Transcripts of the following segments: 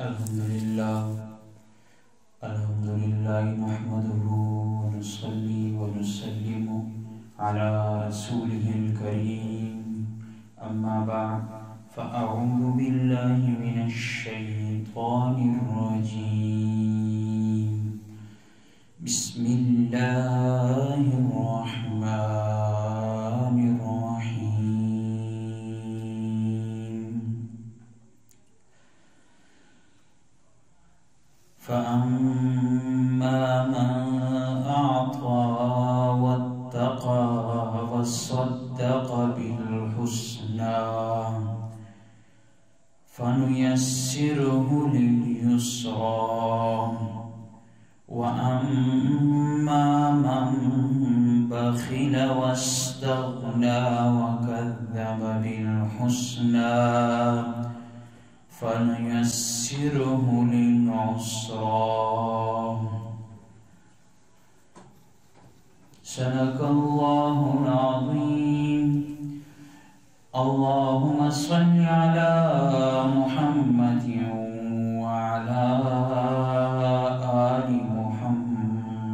الحمدللہ نحمده ونصلي ونسلم على رسوله الكريم اما بعد فأعوذ بالله من الشيطان الرجيم بسم الله الرحمن الرحيم فأما من أعطى واتقى وصدق بالحسنى فنيسره لليسرى وأما من بخل واستغنى وكذب بالحسنى فنيسره للعسرى صدق الله العظيم اللهم صل على محمد وعلى آل محمد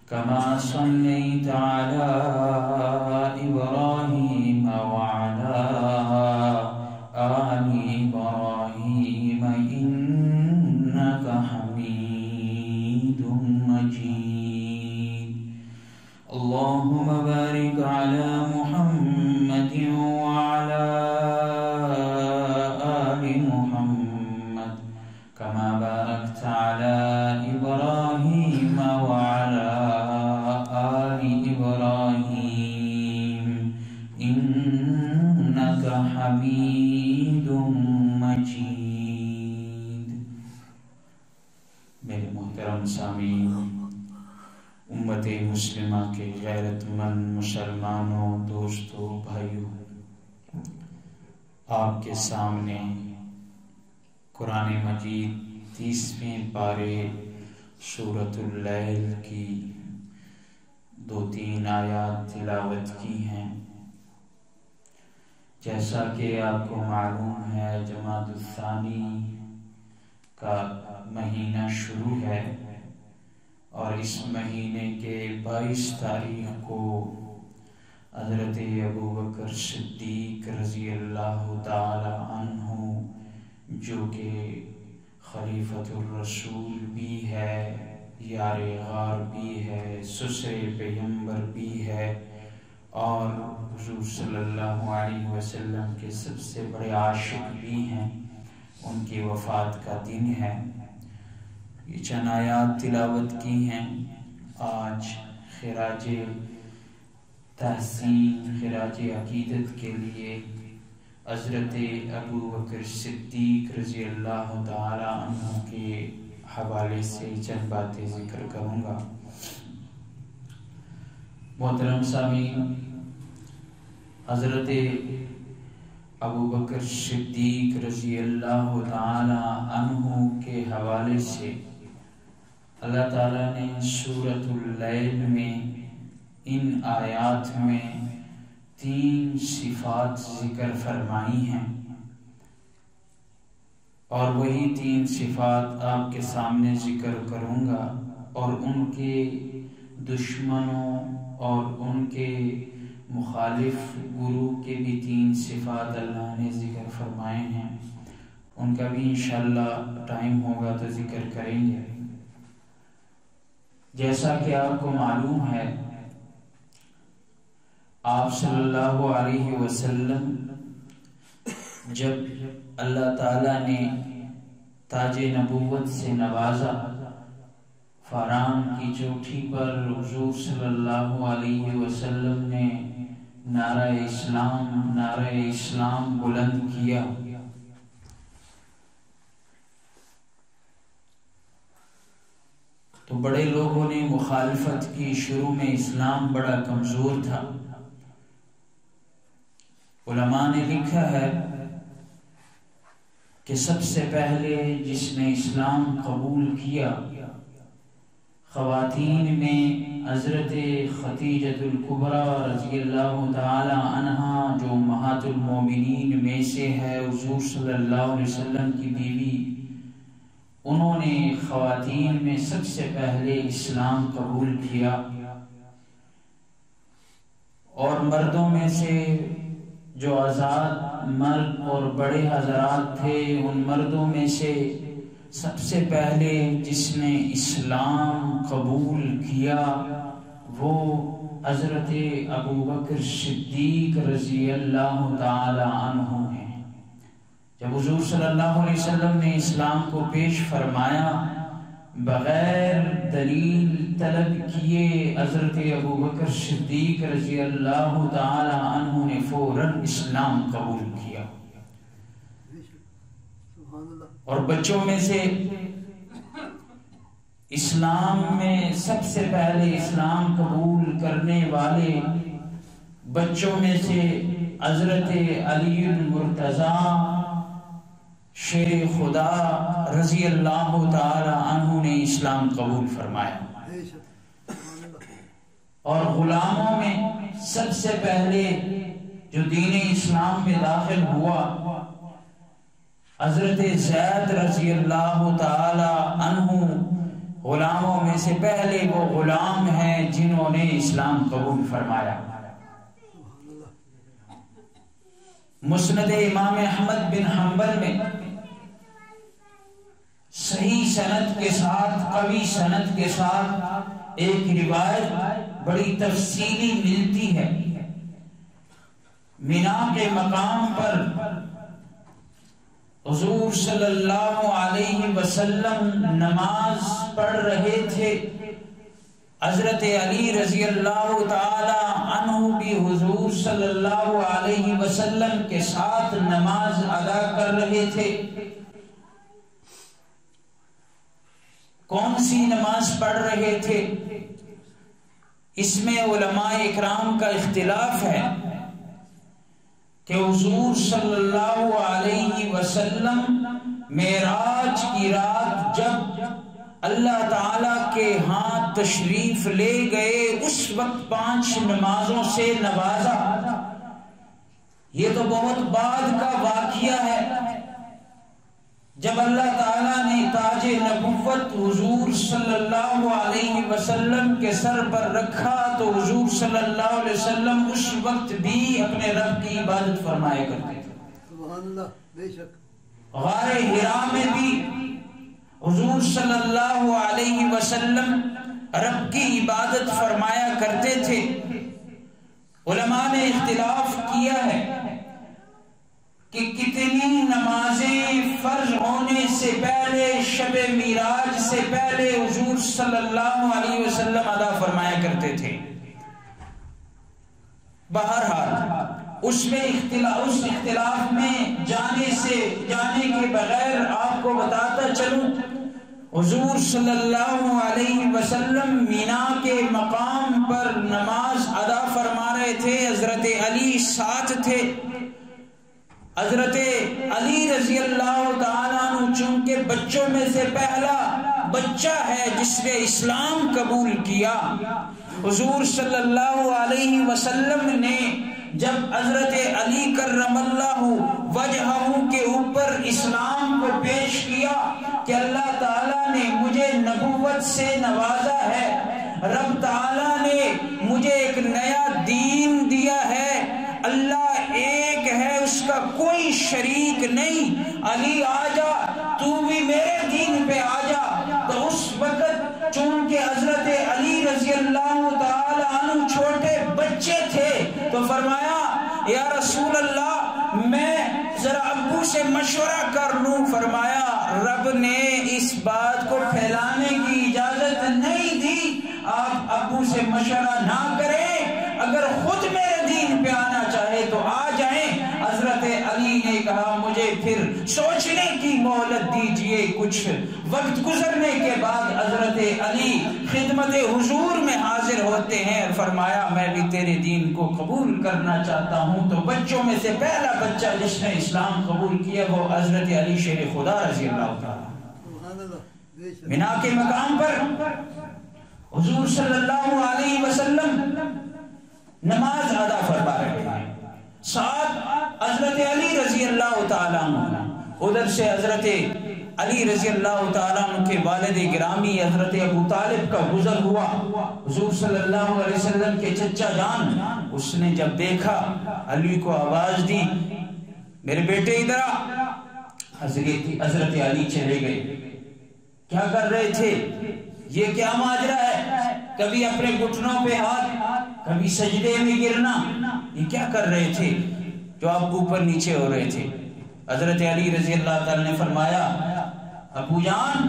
كما صليت على إبراهيم وعلى آل إبراهيم إنك حميد مجيد اللهم بارك على محمد وعلى آل محمد كما باركت على إبراهيم وعلى آل إبراهيم إنك حميد مجيد میرے محترم سامعین، امت مسلمہ کے غیرت مند مسلمانوں، دوستوں، بھائیوں، آپ کے سامنے قرآن مجید 30ویں پارے سورۃ اللیل کی 2-3 آیات تلاوت کی ہیں۔ جیسا کہ آپ کو معلوم ہے جمادی الثانی کا مہینہ شروع ہے اور اس مہینے کے 22 تاریخ کو حضرت ابوبکر صدیق رضی اللہ تعالی عنہ جو کہ خلیفۃ الرسول بھی ہے، یار غار بھی ہے، سسر پیغمبر بھی ہے اور حضور صلی اللہ علیہ وسلم کے سب سے بڑے عاشق بھی ہیں، ان کی وفات کا دن ہے۔ یہ چند آیات تلاوت کی ہیں۔ آج خراج تحسین، خراج عقیدت کے لیے حضرت ابوبکر صدیق رضی اللہ تعالی عنہ کے حوالے سے چند باتیں ذکر کروں گا۔ محترم سامعین، حضرت ابوبکر صدیق رضی اللہ تعالی عنہ کے حوالے سے اللہ تعالیٰ نے سورۃ اللیل میں ان آیات میں 3 صفات ذکر فرمائی ہیں اور وہی 3 صفات آپ کے سامنے ذکر کروں گا، اور ان کے دشمنوں اور ان کے مخالف گروہ کے بھی 3 صفات اللہ نے ذکر فرمائے ہیں۔ ان کا بھی انشاءاللہ ٹائم ہوگا تو ذکر کریں گے۔ جیسا کہ آپ کو معلوم ہے آپ صلی اللہ علیہ وسلم جب اللہ تعالیٰ نے تاج نبوت سے نوازا، فاران کی چوٹھی پر حضور صلی اللہ علیہ وسلم نے نعرہ اسلام بلند کیا، تو بڑے لوگوں نے مخالفت کی۔ شروع میں اسلام بڑا کمزور تھا۔ علماء نے لکھا ہے کہ سب سے پہلے جس نے اسلام قبول کیا خواتین میں حضرت خدیجۃ الکبریٰ رضی اللہ تعالی عنہا جو امہات المومنین میں سے ہے، حضور صلی اللہ علیہ وسلم کی بیوی، انہوں نے خواتین میں سب سے پہلے اسلام قبول کیا، اور مردوں میں سے جو آزاد مرد اور بڑے حضرات تھے، ان مردوں میں سے سب سے پہلے جس نے اسلام قبول کیا وہ حضرت ابوبکر صدیق رضی اللہ تعالی عنہ ہیں۔ جب حضور صلی اللہ علیہ وسلم نے اسلام کو پیش فرمایا، بغیر دلیل طلب کیے حضرت ابوبکر صدیق رضی اللہ تعالی عنہ نے فوراً اسلام قبول کیا۔ اور بچوں میں سے اسلام میں سب سے پہلے اسلام قبول کرنے والے بچوں میں سے حضرت علی المرتضیٰ شیر خدا رضی اللہ تعالی عنہ نے اسلام قبول فرمایا، اور غلاموں میں سب سے پہلے جو دین اسلام میں داخل ہوا حضرت زید رضی اللہ تعالی عنہ، غلاموں میں سے پہلے وہ غلام ہیں جنہوں نے اسلام قبول فرمایا۔ مسند امام احمد بن حنبل میں صحیح سند کے ساتھ، قوی سند کے ساتھ ایک روایت بڑی تفصیلی ملتی ہے۔ مینا کے مقام پر حضور صلی اللہ علیہ وسلم نماز پڑھ رہے تھے، حضرت علی رضی اللہ تعالی عنہ بھی حضور صلی اللہ علیہ وسلم کے ساتھ نماز ادا کر رہے تھے۔ کون سی نماز پڑھ رہے تھے؟ اس میں علماء اکرام کا اختلاف ہے کہ حضور صلی اللہ علیہ وسلم معراج کی رات جب اللہ تعالیٰ کے ہاں تشریف لے گئے اس وقت 5 نمازوں سے نوازا۔ یہ تو بہت بعد کا واقعہ ہے، جب اللہ تعالیٰ نے تاج نبوت حضور صلی اللہ علیہ وسلم کے سر پر رکھا تو حضور صلی اللہ علیہ وسلم اس وقت بھی اپنے رب کی عبادت فرمایا کرتے تھے۔ سبحان اللہ، بے شک۔ غار حراء میں بھی حضور صلی اللہ علیہ وسلم رب کی عبادت فرمایا کرتے تھے۔ علماء نے اختلاف کیا ہے کہ کتنی نمازیں فرض ہونے سے پہلے، شب معراج سے پہلے حضور صلی اللہ علیہ وسلم ادا فرمایا کرتے تھے۔ بہرحال اس اختلاف میں جانے کے بغیر آپ کو بتاتا چلوں، حضور صلی اللہ علیہ وسلم مینا کے مقام پر نماز ادا فرما رہے تھے، حضرت علی ساتھ تھے۔ حضرت علی رضی اللہ تعالیٰ عنہ چونکہ بچوں میں سے پہلا بچہ ہے جس نے اسلام قبول کیا، حضور صلی اللہ علیہ وسلم نے جب حضرت علی کرم اللہ وجہہ کے اوپر اسلام کو پیش کیا کہ اللہ تعالیٰ نے مجھے نبوت سے نوازا ہے، رب تعالیٰ نے مجھے ایک نیا دین دیا ہے، اللہ ایک ہے، اس کا کوئی شریک نہیں، علی آجا تو بھی میرے دین پہ آجا۔ تو اس وقت چونکہ حضرت علی رضی اللہ تعالی عنہ چھوٹے بچے تھے تو فرمایا یا رسول اللہ میں ذرا ابو سے مشورہ کر لوں۔ فرمایا رب نے اس بات کو پھیلانے کی اجازت نہیں دی، آپ ابو سے مشورہ نہ کریں، اگر خود میرے دین پہ آنا چاہے تو آ جائیں۔ حضرت علی نے کہا مجھے پھر سوچنے کی مہلت دیجئے۔ کچھ وقت گزرنے کے بعد حضرت علی خدمت حضور میں حاضر ہوتے ہیں اور فرمایا میں بھی تیرے دین کو قبول کرنا چاہتا ہوں۔ تو بچوں میں سے پہلا بچہ جس نے اسلام قبول کیا وہ حضرت علی شیر خدا رضی اللہ تعالیٰ۔ مینا کے مقام پر حضور صلی اللہ علیہ وسلم نماز ادا فرما رہے ہیں، ساتھ حضرت علی رضی اللہ تعالیٰ عنہ، ادھر سے حضرت علی رضی اللہ تعالیٰ عنہ کے والد گرامی حضرت ابو طالب کا گزر ہوا۔ حضور صلی اللہ علیہ وسلم کے چچا جان، اس نے جب دیکھا علی کو آواز دی، میرے بیٹے ادھر آ۔ حضرت علی چلے گئے۔ کیا کر رہے تھے؟ یہ کیا ماجرا ہے؟ کبھی اپنے گھٹنوں پہ ہاتھ، کبھی سجدے میں گرنا، یہ کیا کر رہے تھے جو آپ اوپر نیچے ہو رہے تھے؟ حضرت علی رضی اللہ تعالی نے فرمایا، ابو جان،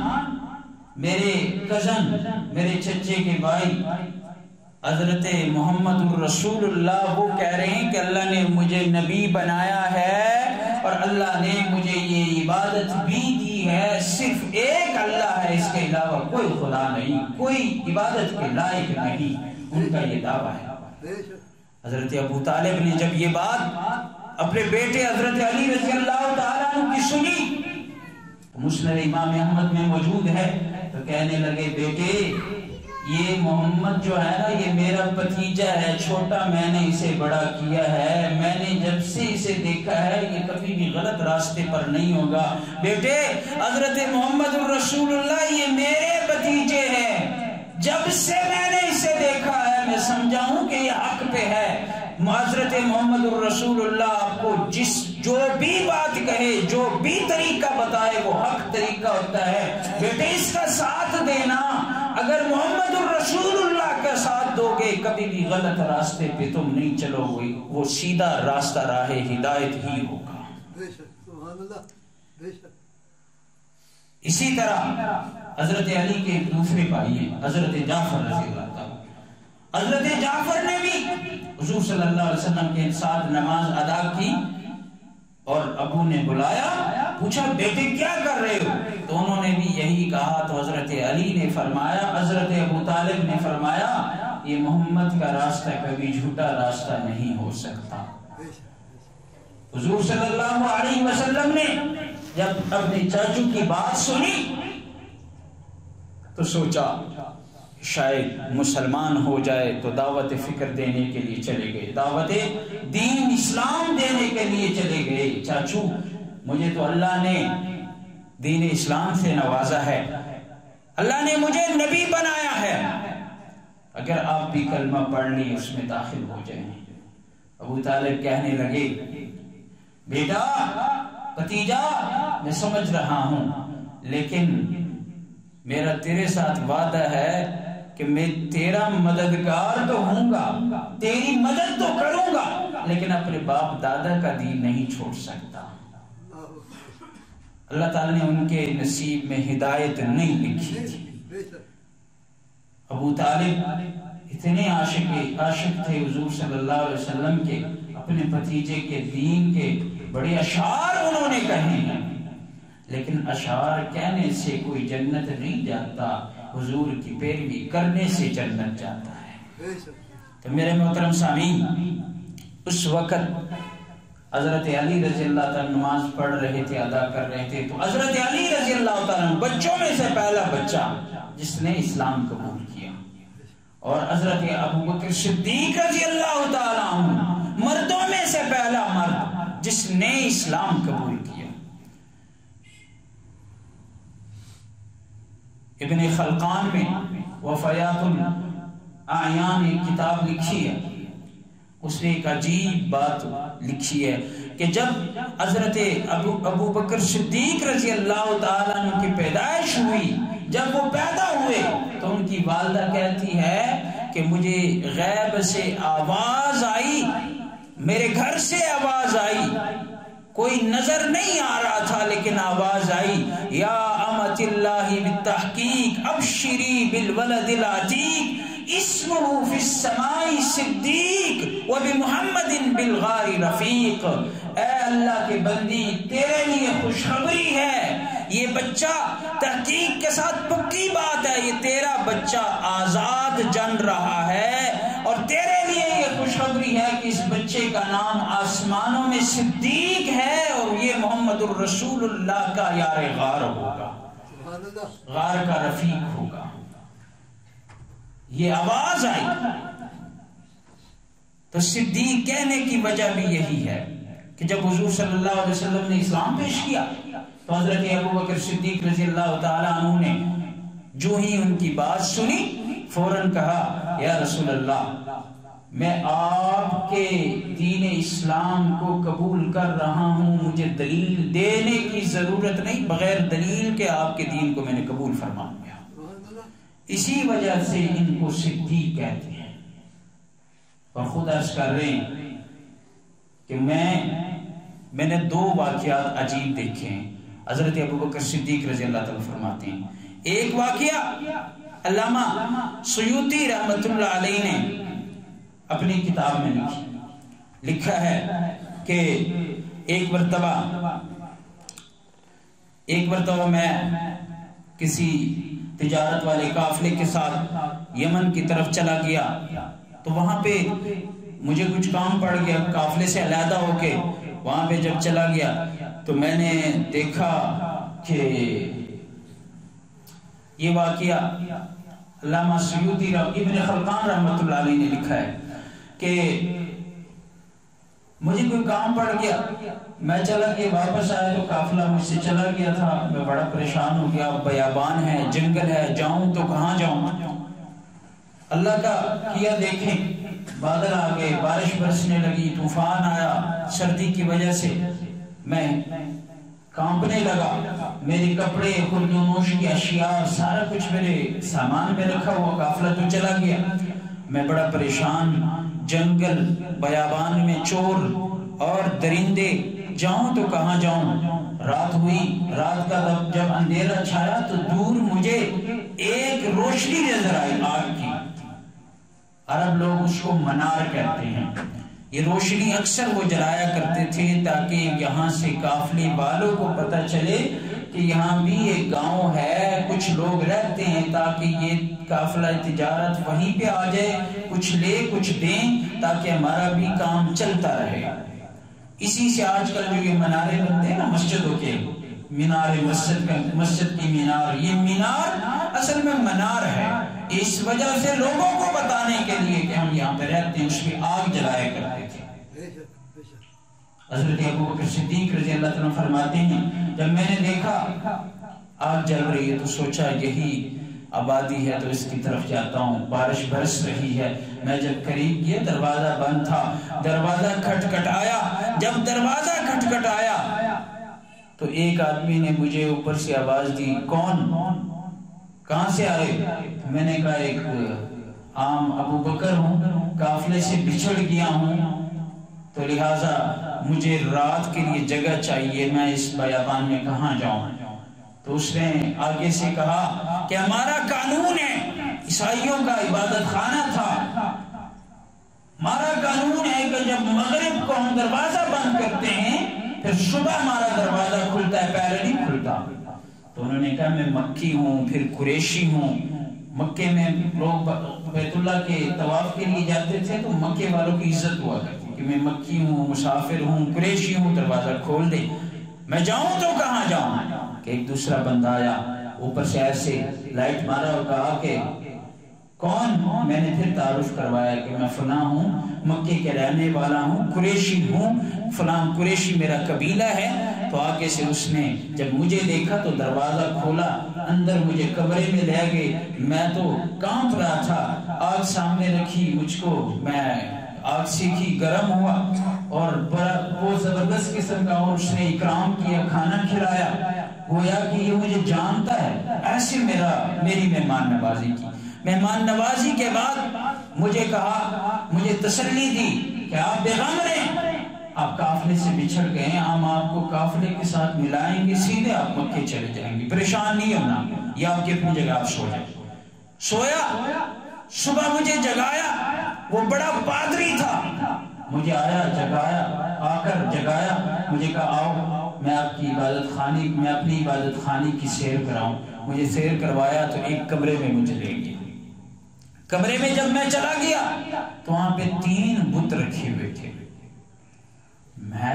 میرے کزن، میرے چچے کے بھائی حضرت محمد الرسول اللہ وہ کہہ رہے ہیں کہ اللہ نے مجھے نبی بنایا ہے اور اللہ نے مجھے یہ عبادت بھی دی ہے، صرف ایک اللہ ہے، اس کے علاوہ کوئی خدا نہیں، کوئی عبادت کے لائق نہیں، ان کا یہ دعویٰ ہے۔ حضرت ابو طالب نے جب یہ بات اپنے بیٹے حضرت علی رضی اللہ تعالیٰ عنہ کی سنی، مسند امام احمد میں موجود ہے، تو کہنے لگے، بیٹے یہ محمد جو ہے نا، یہ میرا بھتیجا ہے، چھوٹا، میں نے اسے بڑا کیا ہے، میں نے جب سے اسے دیکھا ہے یہ کبھی بھی غلط راستے پر نہیں ہوگا۔ بیٹے حضرت محمد الرسول اللہ یہ میرے بھتیجے ہیں، جب سے میں نے اسے دیکھا ہے میں سمجھا ہوں کہ یہ حق پہ ہے۔ حضرت محمد الرسول اللہ آپ کو جو بھی بات کہے، جو بھی طریقہ بتائے وہ حق طریقہ ہوتا ہے۔ بیٹے اس کا ساتھ دینا، اگر محمد الرسول اللہ کا ساتھ دو گے کبھی بھی غلط راستے پہ تم نہیں چلو گے، وہ سیدھا راستہ راہ ہدایت ہی ہوگا۔ اسی طرح حضرت علی کے دوسرے بھائی ہیں حضرت جعفر رضی اللہ تعالیٰ، حضرت جعفر نے بھی حضور صلی اللہ علیہ وسلم کے ساتھ نماز ادا کی، اور ابو نے بلایا، پوچھا بیٹے کیا کر رہے ہو؟ تو انہوں نے بھی یہی کہا، تو حضرت علی نے فرمایا، حضرت ابو طالب نے فرمایا، یہ محمد کا راستہ کبھی جھوٹا راستہ نہیں ہو سکتا۔ حضور صلی اللہ علیہ وسلم نے جب اپنے چاچو کی بات سنی تو سوچا شاید مسلمان ہو جائے، تو دعوت فکر دینے کے لیے چلے گئے، دعوت دین اسلام دینے کے لیے چلے گئے۔ چاچو مجھے تو اللہ نے دین اسلام سے نوازا ہے، اللہ نے مجھے نبی بنایا ہے، اگر آپ بھی کلمہ پڑھ لی اس میں داخل ہو جائیں۔ ابو طالب کہنے لگے، بیٹا بھتیجا میں سمجھ رہا ہوں، لیکن میرا تیرے ساتھ وعدہ ہے کہ میں تیرا مددگار تو ہوں گا، تیری مدد تو کروں گا، لیکن اپنے باپ دادا کا دین نہیں چھوڑ سکتا۔ اللہ تعالیٰ نے ان کے نصیب میں ہدایت نہیں لکھی تھی۔ ابو طالب اتنے عاشق تھے حضور صلی اللہ علیہ وسلم کے، اپنے بھتیجے کے دین کے بڑے اشعار انہوں نے کہے ہیں، لیکن اشعار کہنے سے کوئی جنت نہیں جاتا، حضور کی پیروی کرنے سے جنت جاتا ہے۔ تو میرے محترم سامعین، اس وقت حضرت علی رضی اللہ تعالیٰ نماز پڑھ رہے تھے، ادا کر رہے تھے، تو حضرت علی رضی اللہ تعالیٰ بچوں میں سے پہلا بچہ جس نے اسلام قبول کیا، اور حضرت ابو بکر صدیق رضی اللہ تعالیٰ عنہ مردوں میں سے پہلا مرد جس نے اسلام قبول کیا۔ ابن خلقان میں وفیات الاعیان ایک کتاب لکھی ہے، اس نے ایک عجیب بات لکھی ہے کہ جب حضرت ابو بکر صدیق رضی اللہ تعالیٰ عنہ کی پیدائش ہوئی، جب وہ پیدا ہوئے تو ان کی والدہ کہتی ہے کہ مجھے غیب سے آواز آئی، میرے گھر سے آواز آئی، کوئی نظر نہیں آ رہا تھا لیکن آواز آئی، یا امت اللہ بالتحقیق ابشری بالولد العتیق اسمہ فی السماء صدیق وبمحمد بالغار رفیق۔ اے اللہ کے بندی، تیرے لیے خوشخبری ہے، یہ بچہ تحقیق کے ساتھ پکی بات ہے، یہ تیرا بچہ آزاد جن رہا ہے، اور تیرے لیے یہ خوشخبری ہے کہ اس بچے کا نام آسمانوں میں صدیق ہے، اور یہ محمد الرسول اللہ کا یار غار ہوگا، غار کا رفیق ہوگا۔ سبحان اللہ، بے شک۔ ابن خلقان میں وفیات الاعیان ایک کتاب لکھی ہے، اس نے ایک عجیب بات لکھی ہے کہ جب حضرت ابو بکر صدیق رضی اللہ تعالیٰ عنہ کی پیدائش ہوئی، جب وہ پیدا ہوئے تو ان کی والدہ کہتی ہے کہ مجھے غیب سے آواز آئی، میرے گھر سے آواز آئی، کوئی نظر نہیں آ رہا تھا لیکن آواز آئی، یا امت اللہ بالتحقیق ابشری بالولد العتیق اسمہ فی السماء صدیق وبمحمد بالغار رفیق۔ اے اللہ کے بندی، تیرے لیے خوشخبری ہے کہ اس بچے کا نام آسمانوں میں صدیق ہے، اور یہ محمد الرسول اللہ کا یار غار ہوگا۔ غار کا رفیق ہوگا۔ یہ آواز آئی تو صدیق کہنے کی وجہ بھی یہی ہے کہ جب حضور صلی اللہ علیہ وسلم نے اسلام پیش کیا تو حضرت ابوبکر صدیق رضی اللہ تعالی عنہ نے جو ہی ان کی بات سنی فوراً کہا یا رسول اللہ میں آپ کے دین اسلام کو قبول کر رہا ہوں، مجھے دلیل دینے کی ضرورت نہیں، بغیر دلیل کے آپ کے دین کو میں نے قبول فرما لیا۔ اسی وجہ سے ان کو صدیق کہتے ہیں۔ اور خود عرض کر رہے ہیں کہ میں نے دو واقعات عجیب دیکھے ہیں۔ حضرت ابوبکر صدیق رضی اللہ تعالیٰ فرماتے ہیں ایک واقعہ علامہ سیوطی رحمت اللہ علیہ نے اپنی کتاب میں لکھا ہے کہ ایک مرتبہ میں کسی تجارت والے قافلے کے ساتھ یمن کی طرف چلا گیا تو وہاں پہ مجھے کچھ کام پڑ گیا، قافلے سے علیحدہ ہو کے وہاں پہ جب چلا گیا تو میں نے دیکھا کہ یہ واقعہ علامہ سیوطی ابن خلقان رحمت اللہ علیہ نے لکھا ہے کہ مجھے کوئی کام پڑ گیا، میں چلا گیا، واپس آیا تو قافلہ مجھ سے چلا گیا تھا، میں بڑا پریشان ہو گیا، بیابان ہے، جنگل ہے، جاؤں تو کہاں جاؤں؟ اللہ کا کیا دیکھیں، بادل آ گئے، بارش برسنے لگی، طوفان آیا، سردی کی وجہ سے میں کانپنے لگا، میرے کپڑے، خردونوش کی اشیاء، سارا کچھ میرے سامان میں رکھا ہوا، قافلہ تو چلا گیا، میں بڑا پریشان، جنگل بیابان میں چور اور درندے، جاؤں تو کہاں جاؤں؟ رات ہوئی، رات کا جب اندھیرا چھایا تو دور مجھے ایک روشنی نظر آئی آگ کی، عرب لوگ اس کو منار کہتے ہیں، یہ روشنی اکثر وہ جلایا کرتے تھے تاکہ یہاں سے قافلے والوں کو پتہ چلے کہ یہاں بھی ایک گاؤں ہے، کچھ لوگ رہتے ہیں، تاکہ یہ قافلہ تجارت وہیں پہ آ جائے، کچھ لے کچھ دیں تاکہ ہمارا بھی کام چلتا رہے۔ اسی سے آج کل جو یہ منارے بنتے ہیں نا مسجدوں کے، مینار مسجد کی مینار، یہ مینار اصل میں منار ہے، اس وجہ سے لوگوں کو بتانے کے لیے کہ ہم یہاں پہ رہتے ہیں، اس میں آگ جلایا کرتے تھے۔ حضرت ابوبکر صدیق رضی اللہ عنہ فرماتے ہیں جب میں نے دیکھا آگ جل رہی ہے تو سوچا یہی آبادی ہے تو اس کی طرف جاتا ہوں، بارش برس رہی ہے، میں جب قریب گیا دروازہ بند تھا، دروازہ کھٹکھٹایا، جب دروازہ کھٹکھٹایا تو ایک آدمی نے مجھے اوپر سے آواز دی، کون؟ کہاں سے آئے؟ میں نے کہا ایک عام ابوبکر ہوں، قافلے سے بچھڑ گیا ہوں، تو لہٰذا مجھے رات کے لیے جگہ چاہیے، میں اس بیابان میں کہاں جاؤں؟ تو اس نے آگے سے کہا کہ ہمارا قانون ہے، عیسائیوں کا عبادت خانہ تھا، ہمارا قانون ہے کہ جب مغرب کو ہم دروازہ بند کرتے ہیں پھر صبح ہمارا دروازہ کھلتا ہے، پہلے نہیں کھلتا۔ تو انہوں نے کہا میں مکی ہوں، پھر قریشی ہوں، مکے میں لوگ بیت اللہ کے طواف کے لیے جاتے تھے تو مکے والوں کی عزت ہوا کرتی کہ میں مکی ہوں، مسافر ہوں، قریشی ہوں، دروازہ کھول دے، میں جاؤں تو کہاں جاؤں؟ کہ ایک دوسرا بندہ آیا، اوپر سے ایسے لائٹ مارا اور کہا کہ کون؟ میں نے پھر تعارف کروایا کہ میں فلاں ہوں، مکے کے رہنے والا ہوں، قریشی ہوں، فلاں قریشی میرا قبیلہ ہے۔ تو آگے سے اس نے جب مجھے دیکھا تو دروازہ کھولا، اندر مجھے کمرے میں لے گئے، میں تو کانپ رہا تھا، آگ سامنے رکھی مجھ کو، میں آگ سیکھی، گرم ہوا اور بڑا وہ زبردست قسم کا، اور اس نے اکرام کیا، کھانا کھلایا، گویا کہ یہ مجھے جانتا ہے، ایسے میری مہمان نوازی کی۔ مہمان نوازی کے بعد مجھے کہا، مجھے تسلی دی کہ آپ بے غم رہیں، آپ قافلے سے بچھڑ گئے ہیں، ہم آپ کو قافلے کے ساتھ ملائیں گے، سیدھے آپ مکے چلے جائیں گے، پریشان نہیں ہونا، یہ آپ کی اپنی جگہ آپ سو جائیں۔ سویا، صبح مجھے جگایا، وہ بڑا پادری تھا، مجھے آیا، جگایا، آ کر جگایا، مجھے کہا آؤ میں آپ کی عبادت خانے، میں اپنی عبادت خانے کی سیر کراؤں۔ مجھے سیر کروایا تو ایک کمرے میں مجھے لے گیا۔ کمرے میں جب میں چلا گیا تو وہاں پہ 3 بت رکھے ہوئے تھے۔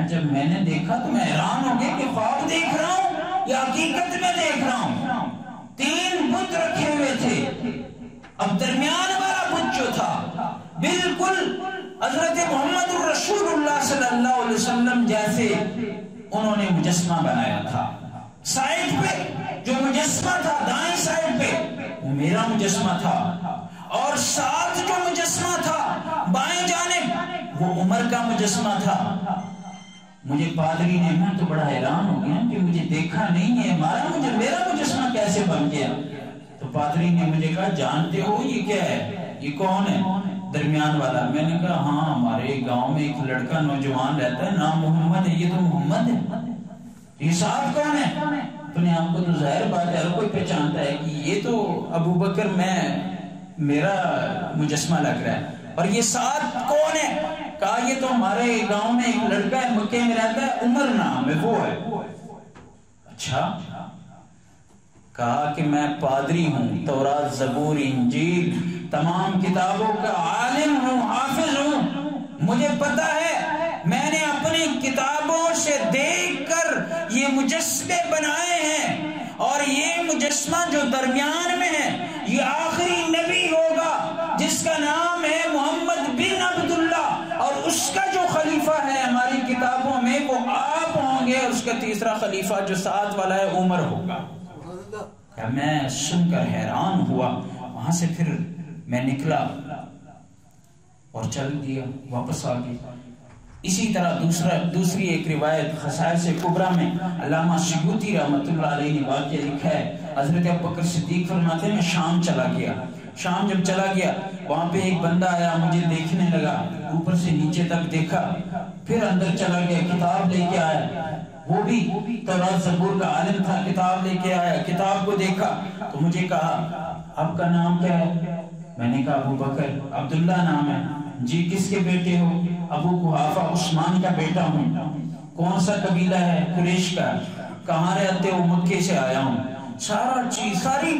جب میں نے دیکھا تو میں حیران ہو گیا کہ خواب دیکھ رہا ہوں یا حقیقت میں دیکھ رہا ہوں۔ 3 بت رکھے ہوئے تھے، اب درمیان بالکل حضرت محمد رسول اللہ صلی اللہ علیہ وسلم جیسے انہوں نے مجسمہ بنایا تھا. سائڈ پہ جو مجسمہ تھا دائیں سائڈ پہ وہ میرا مجسمہ تھا، اور ساتھ جو مجسمہ تھا بائیں جانب وہ عمر کا مجسمہ تھا. مجھے پادری نے، میں تو بڑا حیران ہو گیا کہ مجھے دیکھا نہیں ہے، میرا مجسمہ کیسے بن گیا. تو پادری نے مجھے کہا جانتے ہو یہ کیا ہے، یہ کون ہے؟ درمیان والا. میں نے کہا ہاں ہمارے گاؤں میں ایک لڑکا نوجوان رہتا ہے، نام محمد ہے. یہ تو محمد ہے. یہ صاحب کون ہے؟ اپنے آپ کو تو ظاہر بات ہے ہر کوئی پہچانتا ہے کہ یہ تو ابو بکر میرا مجسمہ لگ رہا ہے. اور یہ ساتھ کون ہے؟ کہا یہ تو ہمارے گاؤں میں ایک لڑکا ہے، مکے میں رہتا ہے، عمر نام ہے، وہ ہے. اچھا. کہا کہ میں پادری ہوں، تورات زبور انجیل تمام کتابوں کا عالم ہوں، حافظ ہوں. مجھے پتا ہے، میں نے اپنی کتابوں سے دیکھ کر یہ مجسمے بنائے ہیں، اور یہ مجسمہ جو درمیان میں ہے یہ آخری نبی ہوگا جس کا نام ہے محمد بن عبداللہ، اور اس کا جو خلیفہ ہے ہماری کتابوں میں وہ آپ ہوں گے، اور اس کا تیسرا خلیفہ جو ساتھ والا ہے عمر ہوگا. میں سن کر حیران ہوا. وہاں سے پھر میں نکلا اور چل دیا، واپس آ گیا. اسی طرح دوسری ایک روایت خصائص کبریٰ میں علامہ سیوطی رحمۃ اللہ علیہ نے واقعہ لکھا ہے. حضرت ابوبکر صدیق فرماتے ہیں میں شام چلا گیا. شام جب چلا گیا وہاں پہ ایک بندہ آیا، مجھے دیکھنے لگا، اوپر سے نیچے تک دیکھا، پھر اندر چلا گیا، کتاب لے کے آیا. وہ بھی تورات زبور کا عالم تھا، کتاب لے کے آیا، کتاب کو دیکھا تو مجھے کہا آپ کا نام کیا ہے؟ میں نے کہا ابو بکر. عبداللہ نام ہے. جی کس کے بیٹے ہو؟ ابو قحافہ عثمان کا بیٹا ہوں. کون سا قبیلہ ہے؟ قریش کا. کہاں رہتے ہو؟ مکے سے آیا ہوں. سارا چیز، ساری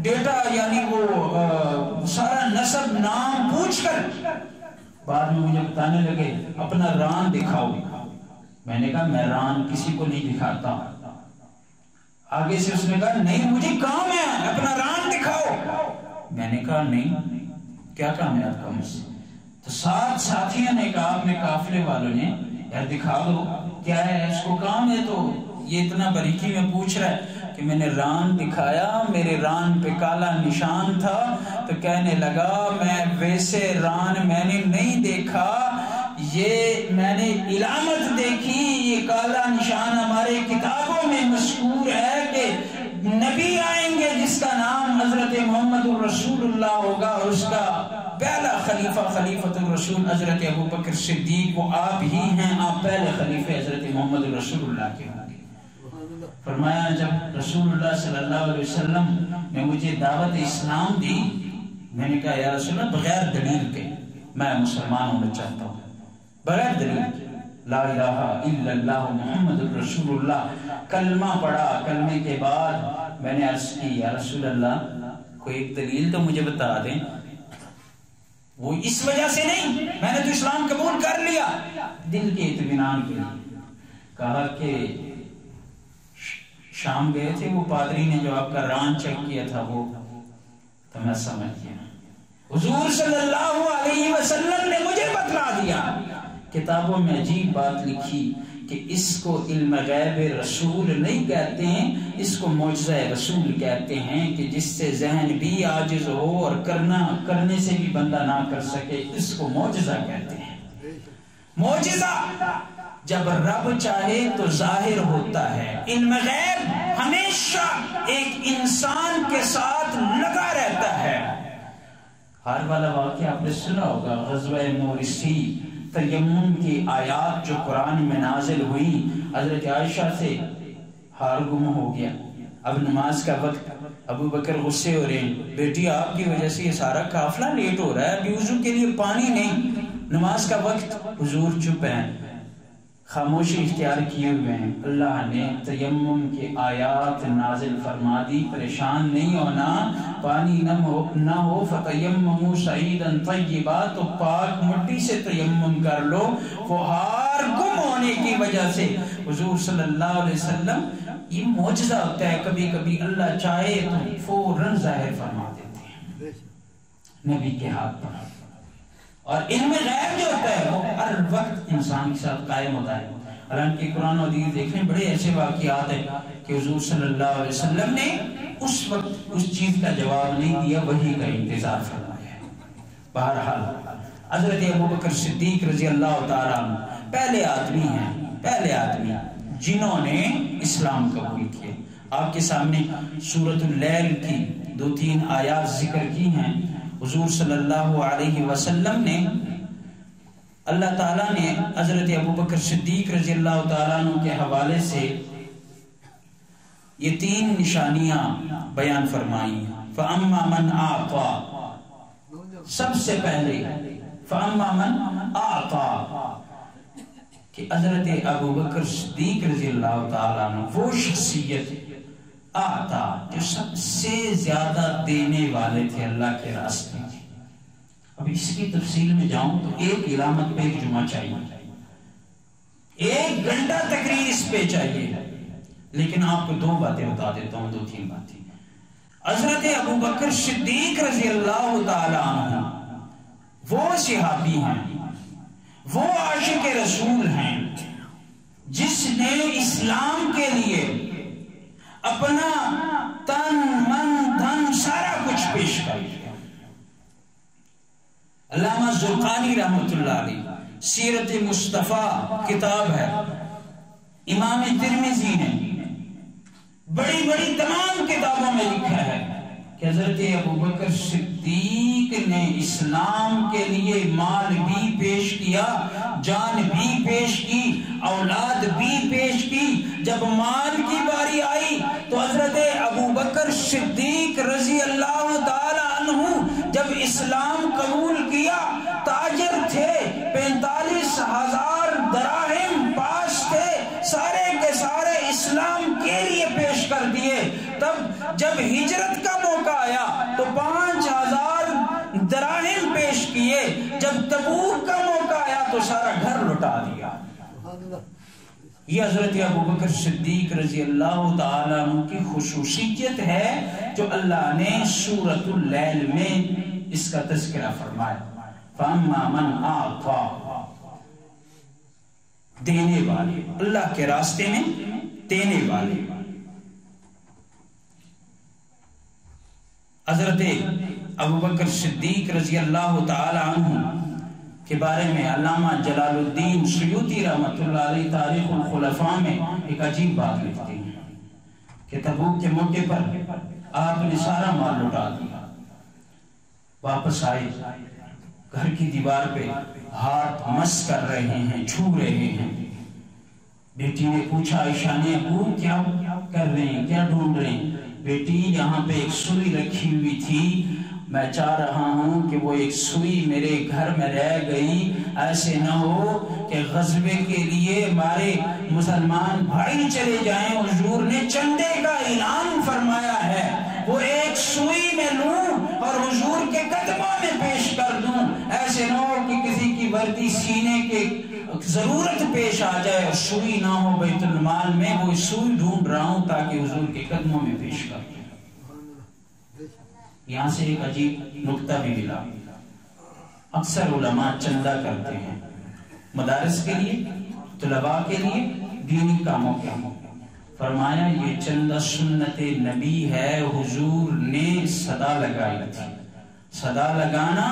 ڈیٹا، یعنی وہ سارا نسب نام پوچھ کر بعد میں مجھے بتانے لگے اپنا ران دکھاؤ. میں نے کہا میں ران کسی کو نہیں دکھاتا. آگے سے اس نے کہا نہیں مجھے کام ہے، اپنا ران دکھاؤ. میں نے کہا نہیں، کیا کام ہے آپ کا مجھ سے؟ تو ساتھیوں نے کہا، اپنے قافلے والوں نے، یار دکھا دو کیا ہے، اس کو کام ہے. تو یہ اتنا باریکی میں پوچھ رہا ہے کہ میں نے ران دکھایا، میرے ران پہ کالا نشان تھا. تو کہنے لگا میں ویسے ران میں نے نہیں دیکھا، یہ میں نے علامت دیکھی. یہ کالا نشان ہمارے کتابوں میں مذکور ہے کہ نبی آئیں گے جس کا نام حضرت محمد الرسول اللہ ہوگا، اور اس کا پہلا خلیفہ خلیفۃ الرسول حضرت ابوبکر صدیق، وہ آپ ہی ہیں، آپ پہلے خلیفہ حضرت محمد الرسول اللہ کے ہوں گے. فرمایا جب رسول اللہ صلی اللہ علیہ وسلم نے مجھے دعوت اسلام دی، میں نے کہا یا رسول اللہ بغیر دلیل کے میں مسلمان ہونا چاہتا ہوں، بغیر دلیل، لا الہ الا اللہ محمد الرسول اللہ. کلمہ پڑھا، کلمے کے بعد میں نے عرض کی یا رسول اللہ کوئی ایک دلیل تو مجھے بتا دیں. وہ اس وجہ سے نہیں، میں نے تو اسلام قبول کر لیا، دل کے اطمینان کے لیے. کہا کہ شام گئے تھے، وہ پادری نے جو آپ کا ران چیک کیا تھا وہ، تو میں سمجھ گیا حضور صلی اللہ علیہ وسلم نے مجھے بتلا دیا. کتابوں میں عجیب بات لکھی کہ اس کو علم غیب رسول نہیں کہتے ہیں، اس کو معجزہ رسول کہتے ہیں، کہ جس سے ذہن بھی عاجز ہو اور کرنے سے بھی بندہ نہ کر سکے، اس کو معجزہ کہتے ہیں. معجزہ جب رب چاہے تو ظاہر ہوتا ہے. علم غیب ہمیشہ ایک انسان کے ساتھ لگا رہتا ہے. ہر والا واقعہ آپ نے سنا ہوگا، غزوہ موریسی، تیمم کی آیات جو قرآن میں نازل ہوئی، حضرت عائشہ سے ہار گم ہو گیا. اب نماز کا وقت، ابو بکر غصے ہو رہے ہیں، بیٹی آپ کی وجہ سے یہ سارا قافلہ لیٹ ہو رہا ہے، ابھی وضو کے لیے پانی نہیں، نماز کا وقت. حضور چپ ہیں، خاموشی اختیار کیے ہوئے ہیں. اللہ نے تیمم کی آیات نازل فرما دی، پریشان نہیں ہونا، پانی نہ ہو فتیمموا صعیدا طیبا، تو پاک مٹی سے تیمم کر لو. فہار گم ہونے کی وجہ سے حضور صلی اللہ علیہ وسلم، یہ معجزہ ہوتا ہے، کبھی کبھی اللہ چاہے تو فوراً ظاہر فرما دیتے ہیں نبی کے ہاتھ پر. اور علم غیب جو ہوتا ہے وہ ہر وقت انسان کے ساتھ قائم ہوتا ہے. حالانکہ قرآن و حدیث دیکھیں بڑے ایسے واقعات ہیں کہ حضور صلی اللہ علیہ وسلم نے اس وقت اس چیز کا جواب نہیں دیا، وحی کا انتظار فرمایا ہے. بہرحال حضرت ابوبکر صدیق رضی اللہ تعالیٰ عنہ پہلے آدمی جنہوں نے اسلام قبول کیا. آپ کے سامنے سورۃ اللیل کی 2-3 آیات ذکر کی ہیں. حضور صلی اللہ علیہ وسلم نے، اللہ تعالیٰ نے حضرت ابوبکر صدیق رضی اللہ تعالیٰ عنہ کے حوالے سے یہ 3 نشانیاں بیان فرمائی. فَأَمَّا مَنْ أَعْطَى، سب سے پہلے فَأَمَّا مَنْ أَعْطَى کہ حضرت ابوبکر صدیق رضی اللہ تعالیٰ عنہ وہ شخصیت آتا جو سب سے زیادہ دینے والے تھے اللہ کے راستے میں. اب اس کی تفصیل میں جاؤں تو ایک علامت پہ ایک جمعہ چاہیے، 1 گھنٹہ تقریر اس پہ چاہیے، لیکن آپ کو 2 باتیں بتا دیتا ہوں، 2-3 باتیں. حضرت ابوبکر صدیق رضی اللہ تعالی عنہ وہ صحابی ہیں، وہ عاشق رسول ہیں جس نے اسلام کے لیے اپنا تن من دھن سارا کچھ پیش کر دیا. علامہ زرقانی رحمۃ اللہ علیہ سیرت مصطفیٰ کتاب ہے، امام ترمذی نے بڑی تمام کتابوں میں لکھا ہے کہ حضرت ابوبکر صدیق نے اسلام کے لیے مال بھی پیش کیا، جان بھی پیش کی، اولاد بھی پیش کی. جب مال کی باری آئی تو حضرت ابوبکر صدیق رضی اللہ تعالی عنہ جب اسلام قبول کیا، تاجر تھے، 45,000 دراہم پاس تھے، سارے کے سارے اسلام کے لیے پیش کر دیے. تب جب ہجرت کا موقع آیا تو 5,000 دراہم پیش کیے. جب تبوک کا موقع آیا تو سارا گھر لٹا دیا. یہ حضرت ابوبکر صدیق رضی اللہ تعالیٰ عنہ کی خصوصیت ہے جو اللہ نے سورۃ اللیل میں اس کا تذکرہ فرمایا. فَأَمَّا مَنْ أَعْطَى، دینے والے، اللہ کے راستے میں دینے والے. حضرت ابوبکر صدیق رضی اللہ تعالی عنہ کے بارے میں علامہ جلال الدین سیوطی رحمۃ اللہ علیہ تاریخ الخلفاء میں ایک عجیب بات لکھتے ہیں کہ تبوک کے موقع پر آپ نے سارا مال لٹا دیا. واپس آئے، گھر کی دیوار پہ ہاتھ مس کر رہے ہیں، چھو رہے ہیں. بیٹی نے پوچھا، عائشہ نے، ابو کیا کر رہے ہیں، کیا ڈھونڈ رہے ہیں؟ بیٹی یہاں پہ ایک سوئی رکھی ہوئی تھی، میں چاہ رہا ہوں کہ وہ ایک سوئی میرے گھر میں رہ گئی، ایسے نہ ہو کہ غزوے کے لیے ہمارے مسلمان بھائی چلے جائیں. حضور نے چندے کا اعلان فرمایا ہے، وہ ایک سوئی میں لوں اور حضور کے قدموں میں پیش کر دوں. ایسے نہ ہو کہ کسی کی وردی سینے کے ضرورت پیش آ جائے اور سوئی نہ ہو بیت المال میں. وہ سوئی ڈھونڈ رہا ہوں تاکہ حضور کے قدموں میں پیش کر دوں. یہاں سے ایک عجیب نکتہ بھی ملا. اکثر علماء چندہ کرتے ہیں مدارس کے لیے، طلباء کے لیے، دینی کاموں کے لیے. فرمایا یہ چندہ سنت نبی ہے، حضور نے صدا لگائی تھی. صدا لگانا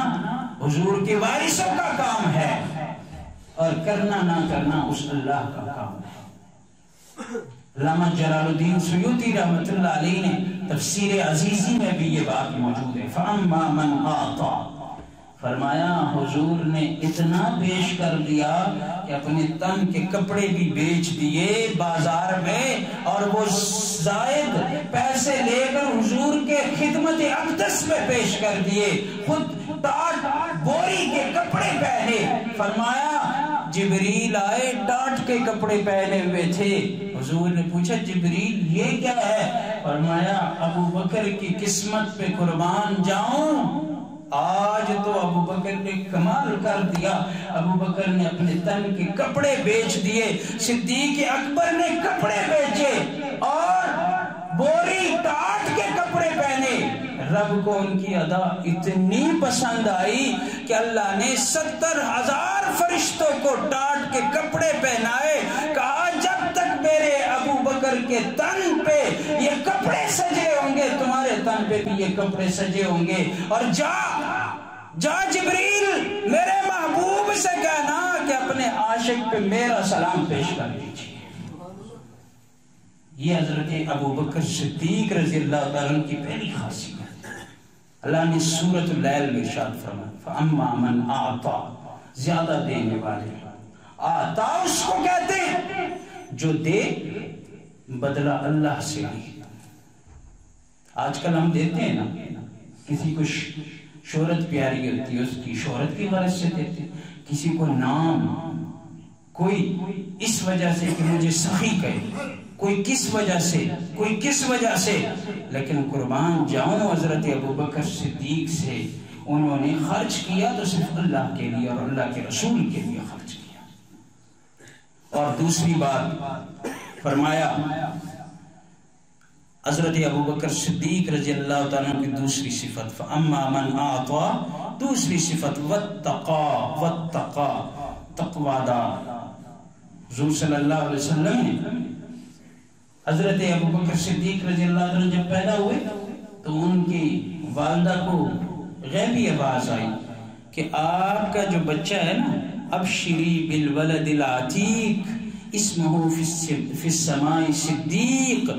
حضور کے وارثوں کا کام ہے اور کرنا نہ کرنا اس اللہ کا کام ہے. علامہ جلال الدین سیوطی رحمۃ اللہ علیہ نے تفسیر عزیزی میں بھی یہ بات موجود ہے. فَأَمَّا مَنْ أَعْطَى، فرمایا حضور نے اتنا پیش کر دیا کہ اپنے تن کے کپڑے بھی بیچ دیے بازار میں، اور وہ زائد پیسے لے کر حضور کے خدمت اقدس میں پیش کر دیے. خود ٹاٹ بوری کے کپڑے پہنے. فرمایا جبریل آئے، ٹاٹ کے کپڑے پہنے ہوئے تھے. حضور نے پوچھا جبریل یہ کیا ہے؟ فرمایا ابوبکر کی قسمت پہ قربان جاؤں، آج تو ابوبکر نے کمال کر دیا. ابوبکر نے اپنے تن کے کپڑے بیچ دیے، صدیق اکبر نے کپڑے بیچے اور بوری ٹاٹ کے کپڑے پہنے. رب کو ان کی ادا اتنی پسند آئی کہ اللہ نے 70,000 فرشتوں کو ٹاٹ کے کپڑے پہنائے. کہا جب تک میرے ابو بکر کے تن پہ یہ کپڑے سجے ہوں گے تمہارے تن پہ بھی یہ کپڑے سجے ہوں گے. اور جا جبریل میرے محبوب سے کہنا کہ اپنے عاشق پہ میرا سلام پیش کر دیجیے. یہ حضرت ابو بکر صدیق رضی اللہ عنہ کی پہلی خاصیت. اللہ نے سورۃ اللیل میں ارشاد فرمایا فَأَمَّا مَنْ أَعْطَى, زیادہ دینے والے. آتا اس کو کہتے ہیں جو دے بدلہ اللہ سے لی. آج کل ہم دیتے ہیں نا, کسی کو شہرت پیاری ہوتی ہے اس کی شہرت کی غرض سے دیتے ہیں, کسی کو نام, کوئی اس وجہ سے کہ مجھے سخی کہے, کوئی کس وجہ سے, کوئی کس وجہ سے. لیکن قربان جاؤں حضرت ابو بکر صدیق سے انہوں نے خرچ کیا تو صرف اللہ کے لیے اور اللہ کے رسول کے لیے خرچ کیا. اور دوسری بات فرمایا حضرت ابو بکر صدیق رضی اللہ عنہ کی دوسری صفت فَأَمَّا مَنْ أَعْطَى, دوسری صفت وَاتَّقَى, تقویدار. حضور صلی اللہ علیہ وسلم نے حضرت ابو بکر صدیق رضی اللہ عنہ جب پیدا ہوئے تو ان کی والدہ کو غیبی آواز آئی کہ آپ کا جو بچہ ہے نا, ابشری بالولد العتیق اسمہ فی السماء صدیق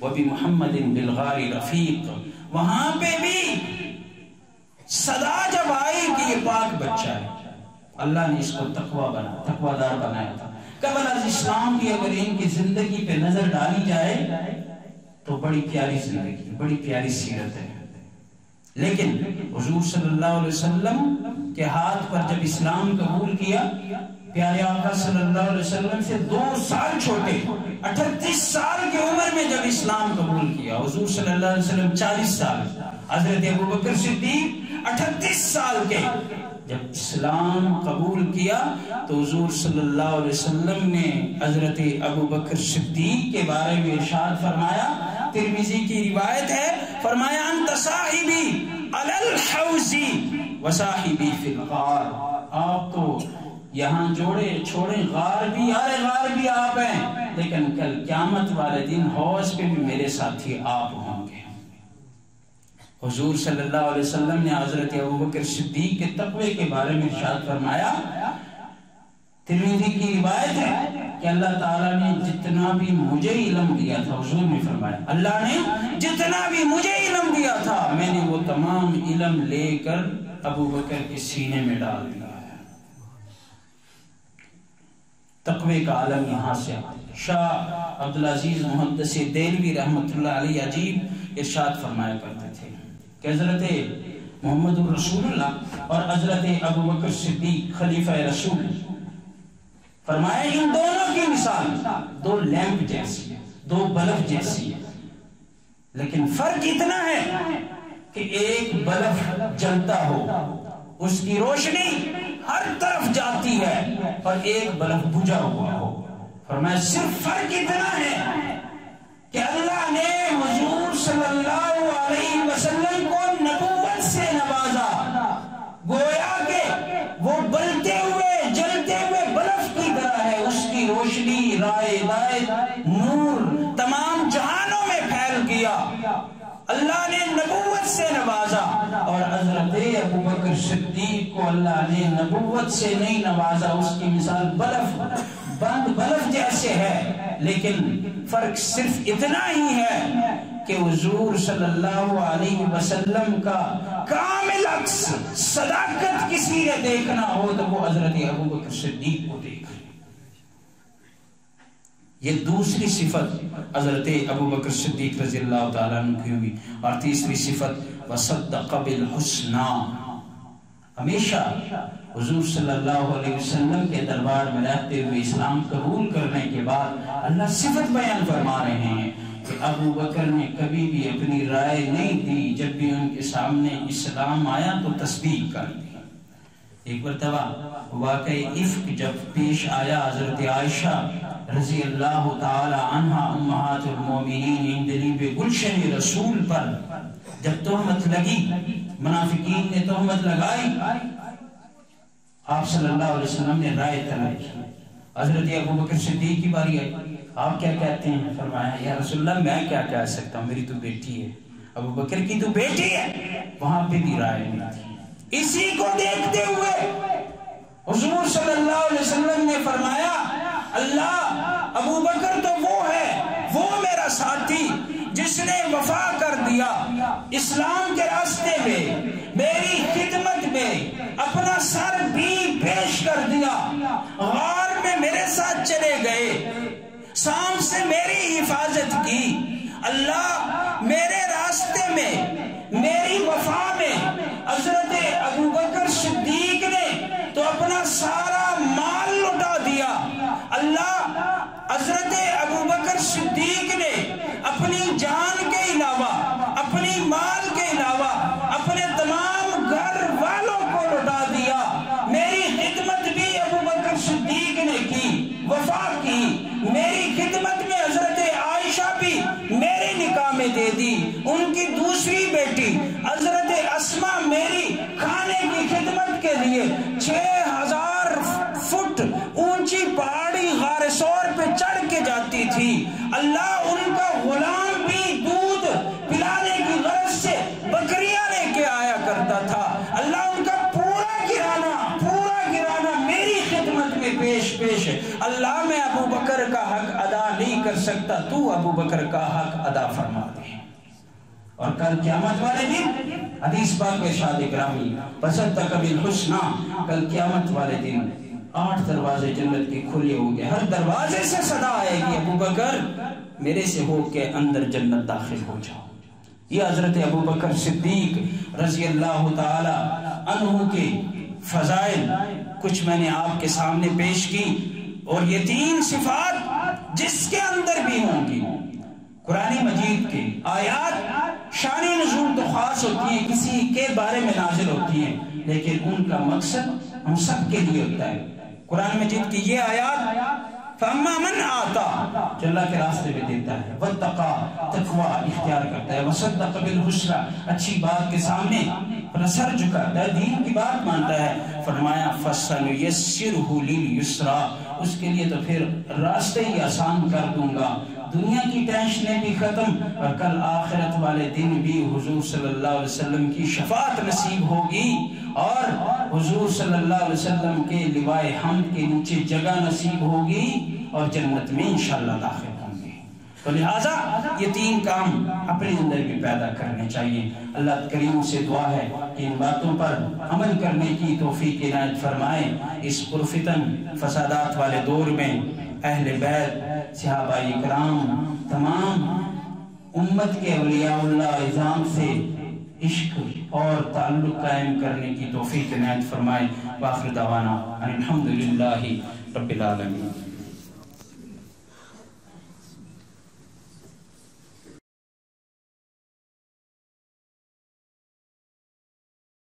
وبمحمد بالغار رفیق. وہاں پہ بھی صدا جب آئی کہ یہ پاک بچہ ہے, اللہ نے اس کو تقوی دار بنایا تھا. قبل از اسلام کی اگر ان کی زندگی پہ نظر ڈالی جائے تو بڑی پیاری زندگی, بڑی پیاری سیرت ہے. لیکن حضور صلی اللہ علیہ وسلم کے ہاتھ پر جب اسلام قبول کیا, پیارے آقا صلی اللہ علیہ وسلم سے 2 سال چھوٹے 38 سال کی عمر میں جب اسلام قبول کیا, حضور صلی اللہ علیہ وسلم 40 سال, حضرت ابو بکر صدیق 38 سال کے جب اسلام قبول کیا تو حضور صلی اللہ علیہ وسلم نے حضرت ابو بکر صدیق کے بارے میں ارشاد فرمایا, ترمذی کی روایت ہے, فرمایا انت صاحبی علی الحوض وصاحبی فی الغار. آپ تو یہاں چھوڑے غار بھی آپ ہیں, لیکن کل قیامت والے دن حوض پہ بھی میرے ساتھی آپ ہوں گے. حضور صلی اللہ علیہ وسلم نے حضرت ابو بکر صدیق کے تقوی کے بارے میں ارشاد فرمایا, ترمذی کی روایت ہے کہ اللہ تعالیٰ نے جتنا بھی مجھے علم دیا تھا, حضور نے فرمایا اللہ نے جتنا بھی مجھے علم دیا تھا میں نے وہ تمام علم لے کر ابو بکر کے سینے میں ڈال دیا ہے. تقوی کا عالم یہاں سے. شاہ عبدالعزیز محدث دہلوی رحمۃ اللہ علیہ عجیب ارشاد فرمایا کرتے تھے کہ حضرت محمد الرسول اللہ اور حضرت ابو بکر صدیق خلیفہ رسول, فرمایا ان دونوں کی مثال 2 لیمپ جیسی ہے, 2 بلب جیسی ہے, لیکن فرق اتنا ہے کہ ایک بلب جلتا ہو, اس کی روشنی ہر طرف جاتی ہے, اور ایک بلب بجھا ہوا ہو. فرمایا صرف فرق اتنا ہے کہ اللہ نے حضور صلی اللہ علیہ وسلم کو نبوت سے نوازا, گویا کہ وہ بلتے ہوئے جلتے ہوئے بلب کی طرح ہے, اس کی روشنی رائے ہدایت نور تمام جہانوں میں پھیل گیا. اللہ نے نبوت سے نوازا, اور حضرت ابو بکر صدیق کو اللہ نے نبوت سے نہیں نوازا, اس کی مثال بند بلب جیسے ہے, لیکن فرق صرف اتنا ہی ہے کہ حضور صلی اللہ علیہ وسلم کا کامل عکس صداقت کسی نے دیکھنا ہو تو وہ حضرت ابو بکر صدیق کو دیکھ. یہ دوسری صفت حضرت ابو بکر صدیق رضی اللہ تعالیٰ عنہ کی ہوئی. اور تیسری صفت وصدق بالحسنى, ہمیشہ حضور صلی اللہ علیہ وسلم کے دربار میں رہتے ہوئے اسلام قبول کرنے کے بعد اللہ صفت بیان فرما رہے ہیں کہ ابو بکر نے کبھی بھی اپنی رائے نہیں دی, جب بھی ان کے سامنے اسلام آیا تو تصدیق کر دی. ایک مرتبہ واقعی افک جب پیش آیا, حضرت عائشہ رضی اللہ تعالی عنہا امہات المومنین ان دلیب گلشن رسول پر جب تہمت لگی، منافقین نے تہمت لگائی، آپ صلی اللہ علیہ وسلم نے رائے طلب کی۔ حضرت ابو بکر صدیق کی باری آئی، آپ کیا کہتے ہیں؟ فرمایا یا رسول اللہ میں کیا کہہ سکتا ہوں، میری تو بیٹی ہے، ابو بکر کی تو بیٹی ہے۔ وہاں پہ بھی رائے نہیں تھی۔ اسی کو دیکھتے ہوئے حضور صلی اللہ علیہ وسلم نے فرمایا اللہ، ابو بکر تو وہ ہے، وہ میرا ساتھی جس نے وفا کر دیا، اسلام کے راستے میں میری خدمت میں اپنا سر بھی پیش کر دیا، غار میں میرے ساتھ چلے گئے، سانپ سے میری حفاظت کی۔ اللہ میرے راستے میں، میری وفا میں حضرت ابو بکر صدیق نے تو اپنا سارا مال لٹا دیا، اللہ حضرت ابو بکر صدیق نے اپنی جان کے علاوہ، اپنی مال کے علاوہ اپنے تمام گھر والوں کو لٹا دیا۔ میری خدمت بھی ابو بکر صدیق نے کی، وفا کی، میری خدمت میں حضرت عائشہ بھی میرے نکاح میں دے دی، ان کی دوسری بیٹی حضرت اسماء میری کھانے کی خدمت کے لیے 6000 فٹ اونچی پہاڑی غار سور پہ چڑھ کے جاتی تھی۔ اللہ ان کا غلام بھی دودھ پلانے کی غرض سے بکریاں لے کے آیا کرتا تھا۔ اللہ ان کا پورا گرانا میری خدمت میں پیش ہے۔ اللہ میں ابو بکر کا حق ادا نہیں کر سکتا، تو ابو بکر کا حق ادا فرما دے۔ اور کل قیامت والے دن حدیث پاک میں ارشاد گرامی فصدق بالحسنی، کل قیامت والے دن 8 دروازے جنت کے کھلے ہوں گے، ہر دروازے سے صدا آئے گی ابو بکر میرے سے ہو کے اندر جنت داخل ہو جاؤ۔ یہ حضرت ابو بکر صدیق رضی اللہ تعالی عنہ کے فضائل کچھ میں نے آپ کے سامنے پیش کی، اور یہ 3 صفات جس کے اندر بھی ہوں گی۔ قرآن مجید کے آیات شان نزول تو خاص ہوتی ہیں، کسی کے بارے میں نازل ہوتی ہیں، لیکن ان کا مقصد ہم سب کے لیے ہوتا ہے۔ قرآن مجید کی یہ آیات فَأَمَّا مَنْ آتَا، جو اللہ کے راستے میں دیتا ہے، وَاتَّقَى، تقوی اختیار کرتا ہے، وَصَدَّقَ بِالْحُسْنَى، اچھی بات کے سامنے اپنا سر جھکاتا ہے، دین کی بات مانتا ہے، فرمایا فَسَنُيَسِّرُهُ لِلْيُسْرَى، اس کے لیے تو پھر راستے ہی آسان کر دوں گا، دنیا کی ٹینشنیں بھی ختم، اور کل آخرت والے دن بھی حضور صلی اللہ علیہ وسلم کی شفاعت نصیب ہوگی، اور حضور صلی اللہ علیہ وسلم کے لوائے حمد کے نیچے جگہ نصیب ہوگی، اور جنت میں انشاءاللہ داخل ہوں گے۔ تو لہٰذا یہ 3 کام اپنے اندر بھی پیدا کرنے چاہیے۔ اللہ کریم سے دعا ہے کہ ان باتوں پر عمل کرنے کی توفیق عنایت فرمائے۔ اس پرفتن فسادات والے دور میں اہل بیت، صحابہ اکرام، تمام امت کے اولیاء اللہ اعظام سے عشق اور تعلق قائم کرنے کی توفیق عنایت فرمائے۔ وآخر دعوانا الحمدللہ رب العالمین۔